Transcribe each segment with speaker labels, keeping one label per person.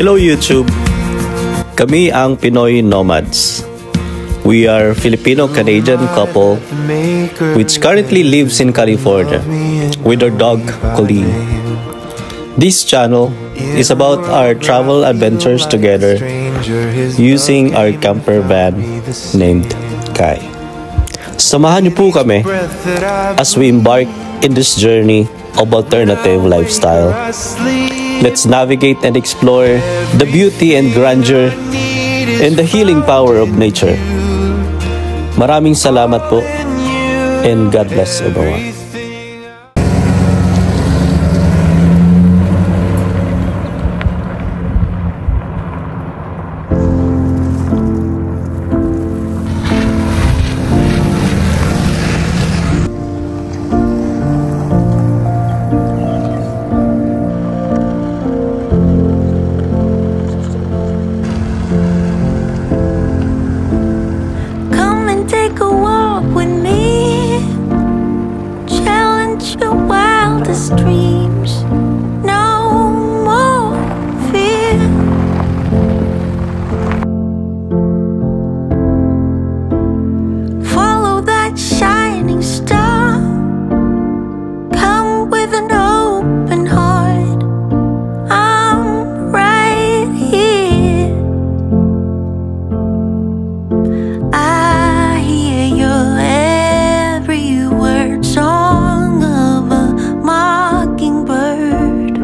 Speaker 1: Hello YouTube! Kami ang Pinoy Nomads. We are a Filipino-Canadian couple which currently lives in California with our dog, Colleen. This channel is about our travel adventures together using our camper van named Kai. Samahan niyo po kami as we embark in this journey of alternative lifestyle. Let's navigate and explore the beauty and grandeur and the healing power of nature. Maraming salamat po and God bless everyone.
Speaker 2: Dreams, no more fear. Follow that shining star. Come with an open heart. I'm right here. I hear your every word. Song of a mockingbird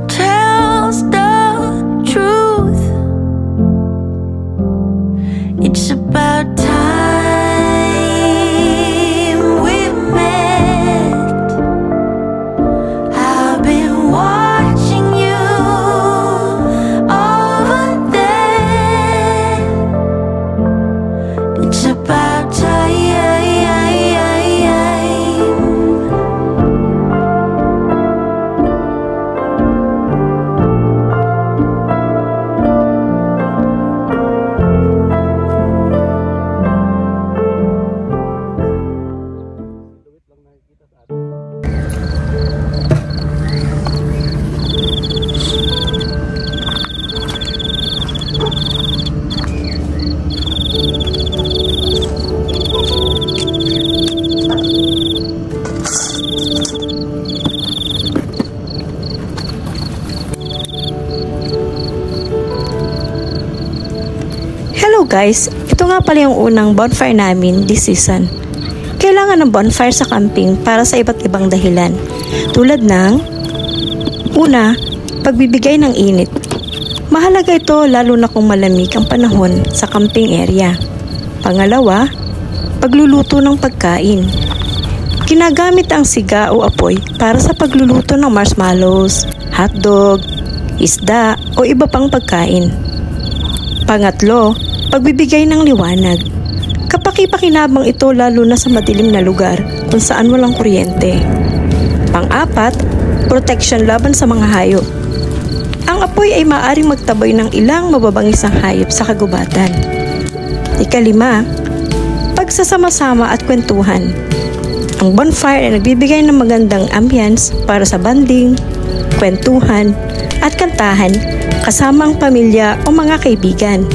Speaker 2: tells the truth. It's about time we met. I've been watching you over there. It's about time.
Speaker 3: Hello guys, ito nga pala yung unang bonfire namin this season. Kailangan ng bonfire sa camping para sa iba't ibang dahilan. Tulad ng una, pagbibigay ng init. Mahalaga ito lalo na kung malamig ang panahon sa camping area. Pangalawa, pagluluto ng pagkain. Ginagamit ang siga o apoy para sa pagluluto ng marshmallows, hotdog, isda o iba pang pagkain. Pangatlo, pagbibigay ng liwanag. Kapaki-pakinabang ito lalo na sa madilim na lugar kung saan walang kuryente. Pang-apat, protection laban sa mga hayop. Ang apoy ay maaaring magtaboy ng ilang mababangisang hayop sa kagubatan. Ikalima, pagsasama-sama at kwentuhan. Ang bonfire ay nagbibigay ng magandang ambience para sa banding, kwentuhan at kantahan kasama ang pamilya o mga kaibigan.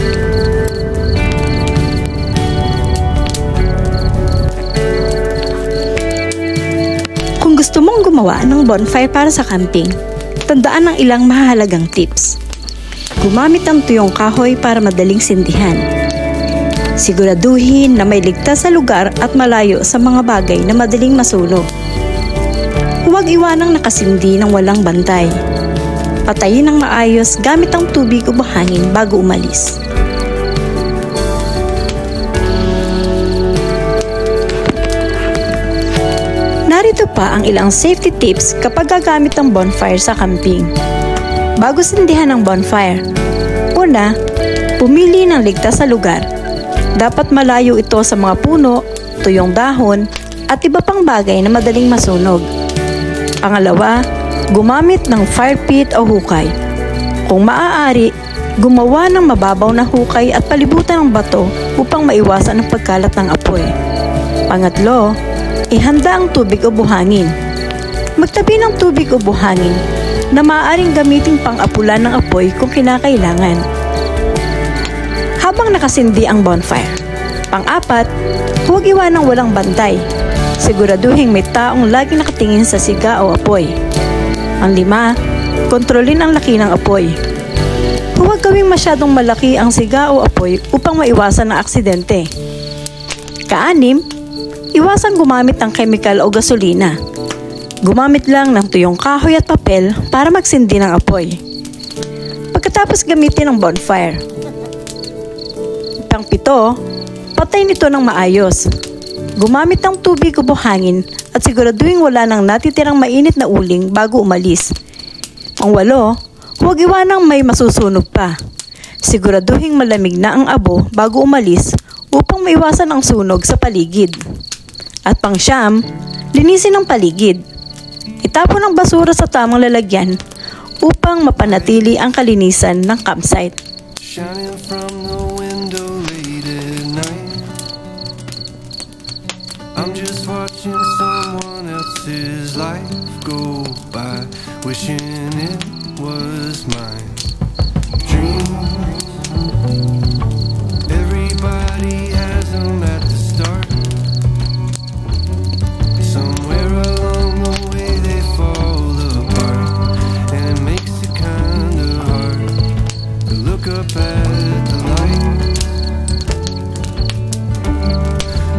Speaker 3: Kung gusto mong gumawa ng bonfire para sa camping, tandaan ang ilang mahalagang tips. Gumamit ng tuyong kahoy para madaling sindihan. Siguraduhin na may ligtas sa lugar at malayo sa mga bagay na madaling masunog. Huwag iwanang nakasindi ng walang bantay. Patayin ng maayos gamit ang tubig o buhangin bago umalis. Narito pa ang ilang safety tips kapag gagamit ng bonfire sa camping. Bago sindihan ng bonfire, una, pumili ng ligtas sa lugar. Dapat malayo ito sa mga puno, tuyong dahon, at iba pang bagay na madaling masunog. Pangalawa, gumamit ng fire pit o hukay. Kung maaari, gumawa ng mababaw na hukay at palibutan ng bato upang maiwasan ang pagkalat ng apoy. Pangatlo, ihanda ang tubig o buhangin. Magtabi ng tubig o buhangin na maaaring gamiting pang-apulan ng apoy kung kinakailangan. Habang nakasindi ang bonfire. Pang-apat, huwag iwanang walang bantay. Siguraduhin may taong laging nakatingin sa siga o apoy. Ang 5, kontrolin ang laki ng apoy. Huwag gawing masyadong malaki ang siga o apoy upang maiwasan ang aksidente. Ka-6, iwasan gumamit ng chemical o gasolina. Gumamit lang ng tuyong kahoy at papel para magsindi ng apoy. Pagkatapos gamitin ang bonfire. Pang-7, patay nito ng maayos. Gumamit ng tubig o buhangin at siguraduhin wala nang natitirang mainit na uling bago umalis. Ang 8, huwag iwanang may masusunog pa. Siguraduhin malamig na ang abo bago umalis upang maiwasan ang sunog sa paligid. At pang-9, linisin ang paligid. Itapon ang basura sa tamang lalagyan upang mapanatili ang kalinisan ng campsite.
Speaker 4: Shining from the window late at night, I'm just watching someone else's life go by, wishing it was mine. Dreams, everybody has them at the start. Somewhere along the way they fall apart, and it makes it kind of hard to look up at the light.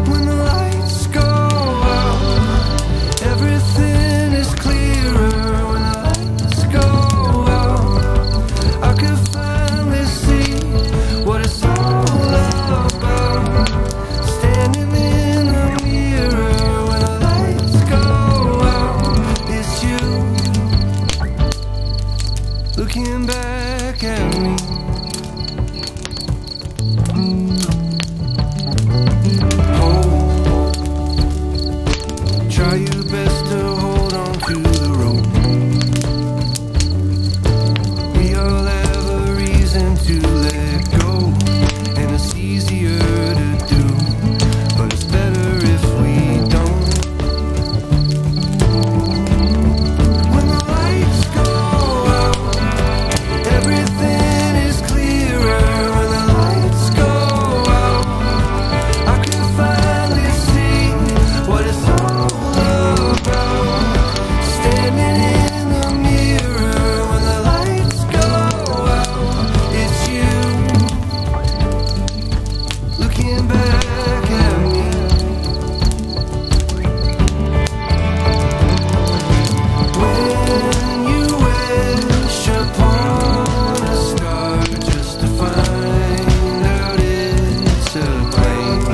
Speaker 4: When the lights go out, everything is clearer. When the lights go out, I can finally see what it's all about. Standing in the mirror when the lights go out, it's you looking back at me. Try your best to hold on to the rope. We all have a reason to let go, and it's easier to do, but it's better if we don't. When the lights go out, everything is clearer. When the lights go out, I can finally see what it's all about. Standing in the mirror when the lights go out, it's you looking back at me. When you wish upon a star just to find out it's a plane,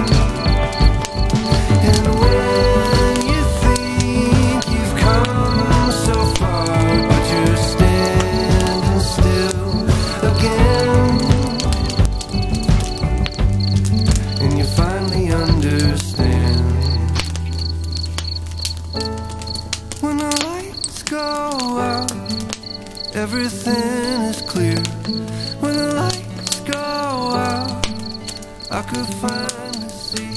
Speaker 4: and when you think you've come so far, but you're standing still again, and you finally understand. When the lights go out, everything is clear. When the lights go out, I could finally see.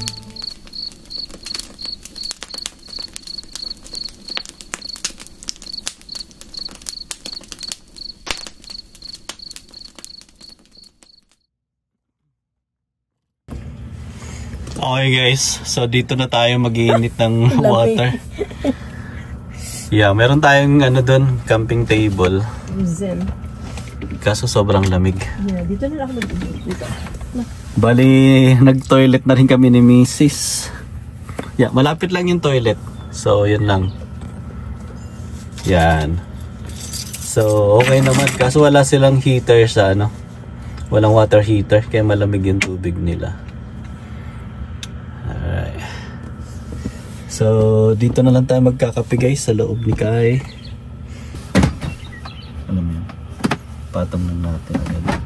Speaker 1: Okay guys, so dito na tayo mag-iinit ng water. Yeah, meron tayong ano dun, camping table.
Speaker 3: Zen.
Speaker 1: Kaso sobrang lamig.
Speaker 3: Yeah, dito na lang ako dito.
Speaker 1: Bali, nag-toilet na rin kami ni Mrs. Yeah, malapit lang yung toilet. So, yun lang. Yan. So, okay naman. Kaso wala silang heater sa ano. Walang water heater, kaya malamig yung tubig nila. Alright. So, dito na lang tayo magkakape guys sa loob ni Kai. Ano mo yun? Patong lang natin agad.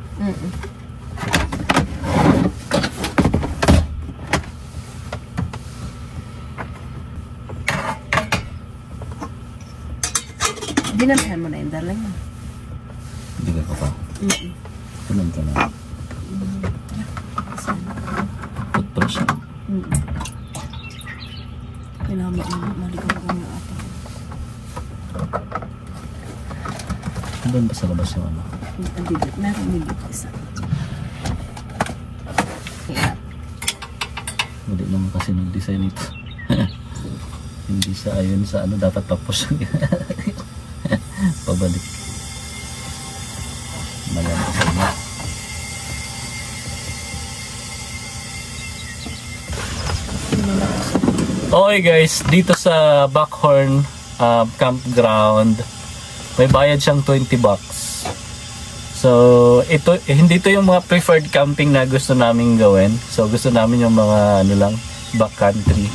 Speaker 3: Dinamihan mo na yung darling mo.
Speaker 1: Hindi ka pa? Kunan ka na. Putol siya. Kailangan maligaw ko na ata. Doon ba sa labas yung ano?
Speaker 3: Meron bigit isa.
Speaker 1: Hindi naman kasi nag-design ito. Hindi sa ayun sa ano, dapat tapos pabalik. Malamang sa inyo. Okay guys, dito sa Buckhorn campground, may bayad siyang 20 bucks. So, ito, hindi to yung mga preferred camping na gusto namin gawin. So, gusto namin yung mga ano lang, backcountry.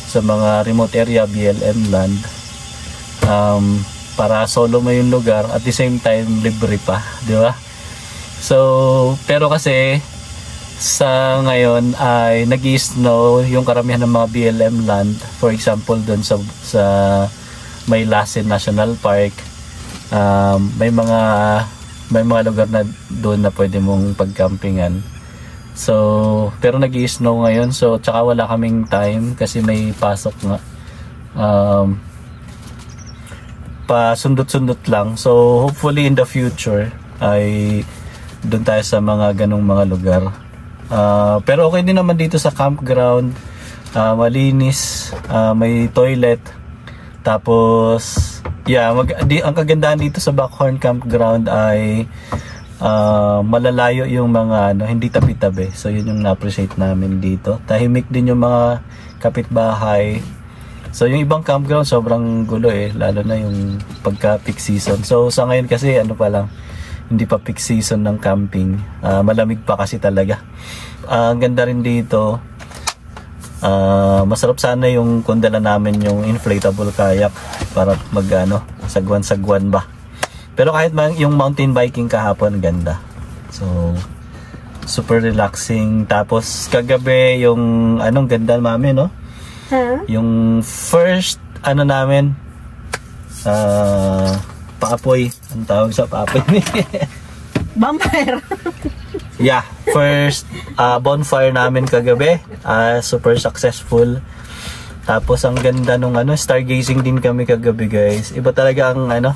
Speaker 1: Sa mga remote area, BLM land. Para solo mo yung lugar, at the same time, libre pa. Di ba? So, pero kasi, sa ngayon ay nag-i-snow yung karamihan ng mga BLM land. For example, doon sa Maylasin National Park, may mga lugar na doon na pwede mong pagcampingan. So, pero nag-i-snow ngayon, so tsaka wala kaming time kasi may pasok nga. Pasundot-sundot lang. So, hopefully in the future ay doon tayo sa mga ganong mga lugar. Pero okay din naman dito sa campground. Malinis, may toilet. Tapos yeah, ang kagandahan dito sa Buckhorn campground ay malalayo yung mga ano, hindi tabi-tabi. So yun yung na-appreciate namin dito. Tahimik din yung mga kapitbahay. So yung ibang campground sobrang gulo lalo na yung pagka peak season. So sa ngayon kasi ano pa lang, hindi pa peak season ng camping. Malamig pa kasi talaga. Ang ganda rin dito. Masarap sana yung kung dala namin yung inflatable kayak para magano, sagwan-sagwan ba. Pero kahit yung mountain biking kahapon, ganda. So super relaxing. Tapos kagabi yung anong ganda mami, no?
Speaker 3: Huh?
Speaker 1: Yung first ano namin paapoy. Ang tawag sa paapoy?
Speaker 3: Bonfire.
Speaker 1: Yeah, first bonfire namin kagabi. Super successful. Tapos ang ganda nung ano, stargazing din kami kagabi, guys. Iba talaga ang ano,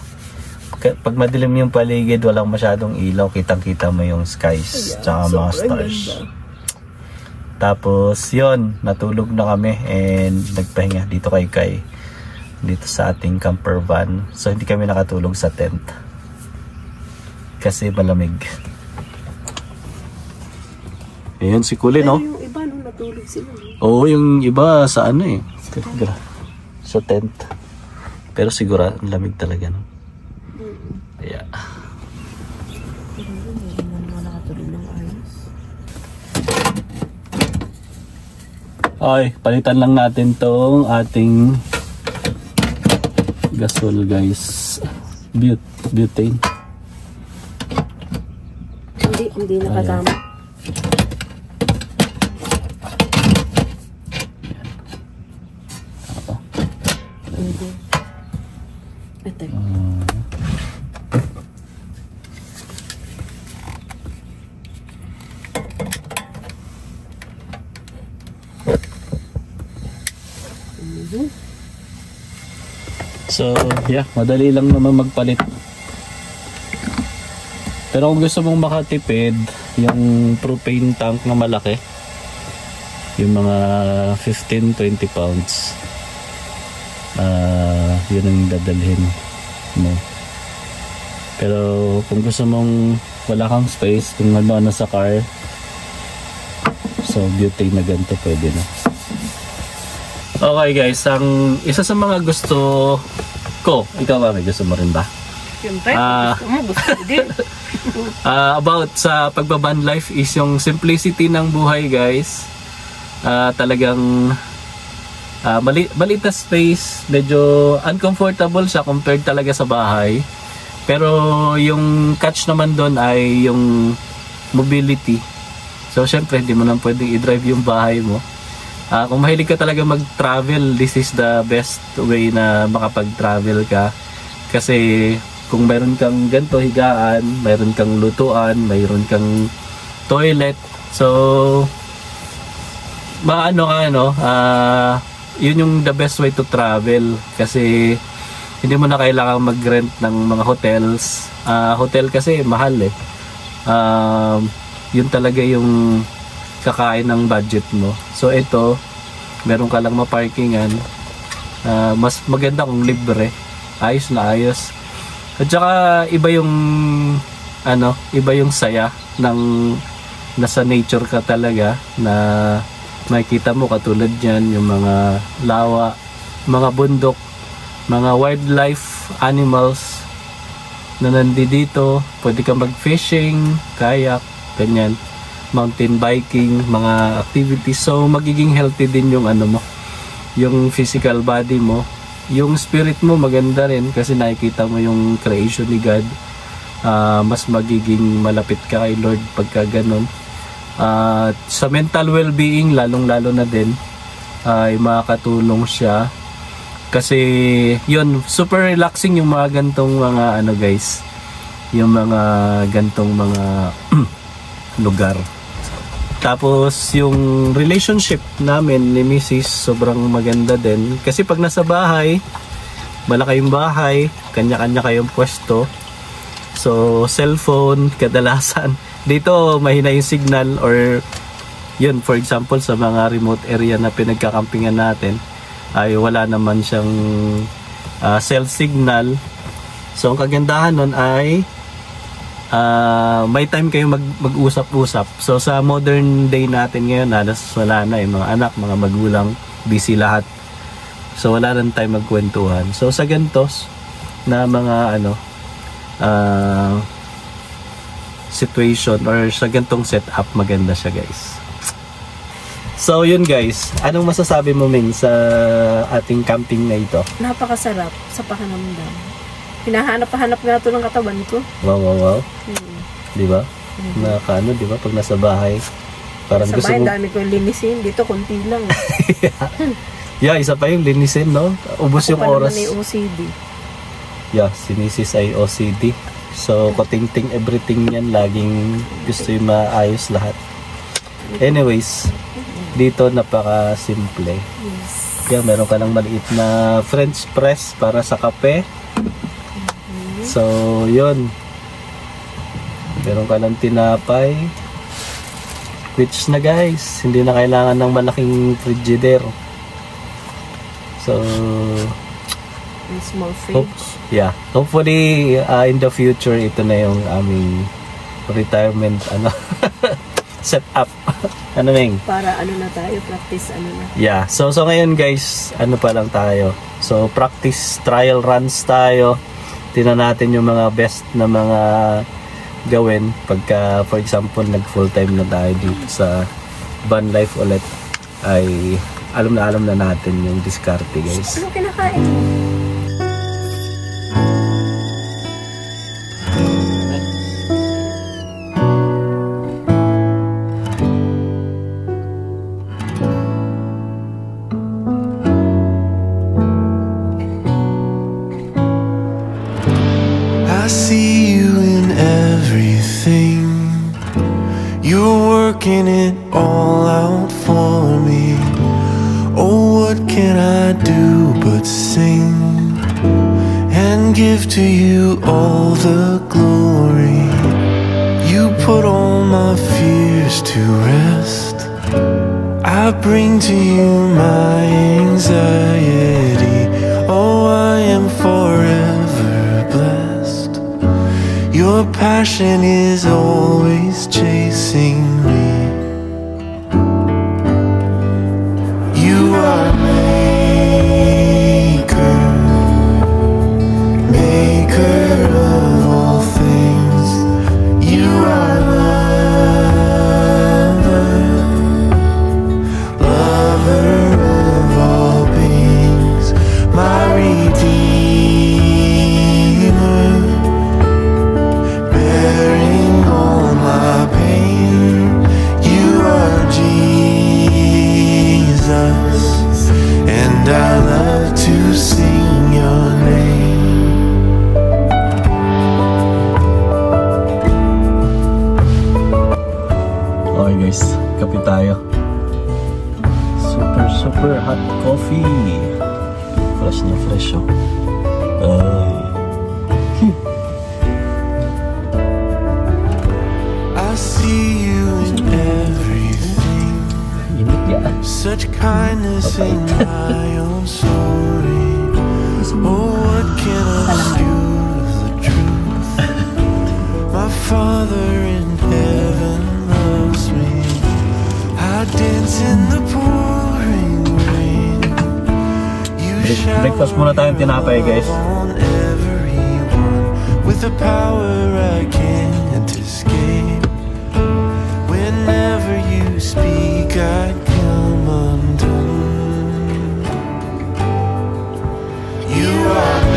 Speaker 1: pag madilim yung paligid, walang masyadong ilaw, kitang-kita mo yung skies, tsaka mga stars. Tapos yon, natulog na kami and nagpahinga dito kay dito sa ating camper van. So hindi kami nakatulog sa tent kasi malamig. Ayun si Kulin, no?
Speaker 3: Yung iba nung natulog sila.
Speaker 1: Oo, yung iba sa ano sa tent. Pero siguro ang lamig talaga, no? Yeah. Okay, palitan lang natin tong ating gasol, guys. Butane.
Speaker 3: Hindi nakagama. Ito.
Speaker 1: So, yeah, madali lang naman magpalit. Pero kung gusto mong makatipid, yung propane tank na malaki, yung mga 15-20 pounds, yun ang dadalhin mo. Pero kung gusto mong wala kang space, kung ano sa car, so butane na ganito pwede na. Okay guys, ang isa sa mga gusto ko, ikaw mami, gusto mo rin ba?
Speaker 3: Siyempre, gusto mo, gusto din.
Speaker 1: About sa pagbaban life is yung simplicity ng buhay, guys. Talagang maliit na space, medyo uncomfortable siya compared talaga sa bahay. Pero yung catch naman doon ay yung mobility. So syempre, hindi mo nang pwedeng i-drive yung bahay mo. Kung mahilig ka talaga mag-travel, this is the best way na makapag-travel ka. Kasi kung mayroon kang ganito higaan, mayroon kang lutuan, mayroon kang toilet. So, yun yung the best way to travel. Kasi Hindi mo na kailangan mag-rent ng mga hotels. Hotel kasi mahal eh. Yun talaga yung kakain ng budget mo. So ito, meron ka lang maparkingan. Mas maganda kung libre. Ayos na ayos. At saka iba yung saya ng nasa nature ka talaga, na makikita mo katulad diyan yung mga lawa, mga bundok, mga wildlife animals na nandito. Pwede ka mag-fishing, kayak, ganyan, mountain biking, mga activities. So magiging healthy din yung yung physical body mo. Yung spirit mo maganda rin kasi nakikita mo yung creation ni God. Mas magiging malapit ka kay Lord pagka ganun. Sa mental well-being lalong-lalo na din ay makakatulong siya. Kasi yun, super relaxing yung mga gantong mga guys, yung mga gantong mga lugar. Tapos yung relationship namin ni Mrs. sobrang maganda din. Kasi pag nasa bahay, malaki yung bahay, kanya-kanya kayong pwesto. So cellphone, kadalasan. Dito mahina yung signal, or yun, for example sa mga remote area na pinagkakampingan natin, ay wala naman siyang cell signal. So ang kagandahan nun ay may time kayo mag-usap-usap. So sa modern day natin ngayon, halos wala na yung mga anak, mga magulang, busy lahat. So wala rin time magkwentuhan. So sa gantos na mga situation, or sa gantong setup, maganda siya guys. So yun guys, anong masasabi mo Ming sa ating camping na ito?
Speaker 3: Napakasarap sa pakiramdam. Hinahanap-hanap nga ito ng katawan ko.
Speaker 1: Wow. Di ba? Di ba? Pag nasa bahay, parang
Speaker 3: sa
Speaker 1: gusto
Speaker 3: bahay,
Speaker 1: mo...
Speaker 3: dami ko linisin. Dito, konti lang.
Speaker 1: Yeah, isa pa yung linisin, no? Ubus yung oras.
Speaker 3: Ako pa naman ay OCD.
Speaker 1: Yeah, si Mrs. ay OCD. So, kating-ting everything yan, laging gusto yung maayos lahat. Anyways, dito napaka-simple.
Speaker 3: Yes.
Speaker 1: Yeah, meron ka ng maliit na French press para sa kape. So, yun. Meron ka ng tinapay. Which na guys, hindi na kailangan ng malaking frigidaire. So,
Speaker 3: small fridge.
Speaker 1: Hopefully in the future ito na yung aming retirement setup. Ming?
Speaker 3: Para na tayo, practice na.
Speaker 1: Yeah. So ngayon guys, pa lang tayo. So practice trial runs tayo. Tingnan natin yung mga best na mga gawin pagka for example nag full time na tayo dito sa van life ulit, ay alam na natin yung diskarte guys.
Speaker 3: Ano kinakain?
Speaker 4: I see you in everything. You're working it all out for me. Oh, what can I do but sing and give to you all the glory? You put all my fears to rest. I bring to you my anxiety. Oh, I am forever blessed. Your passion is always chasing me. You are maker of all things. You are lover of all beings. My Redeemer, bearing all my pain. sing my own story. Oh, what can I do with the truth? My Father in heaven loves me. I dance in the pouring rain. You
Speaker 5: Breakfast muna tayong tinapay, guys.
Speaker 4: on everyone with the power I can't escape. Whenever you speak, I come undone. You are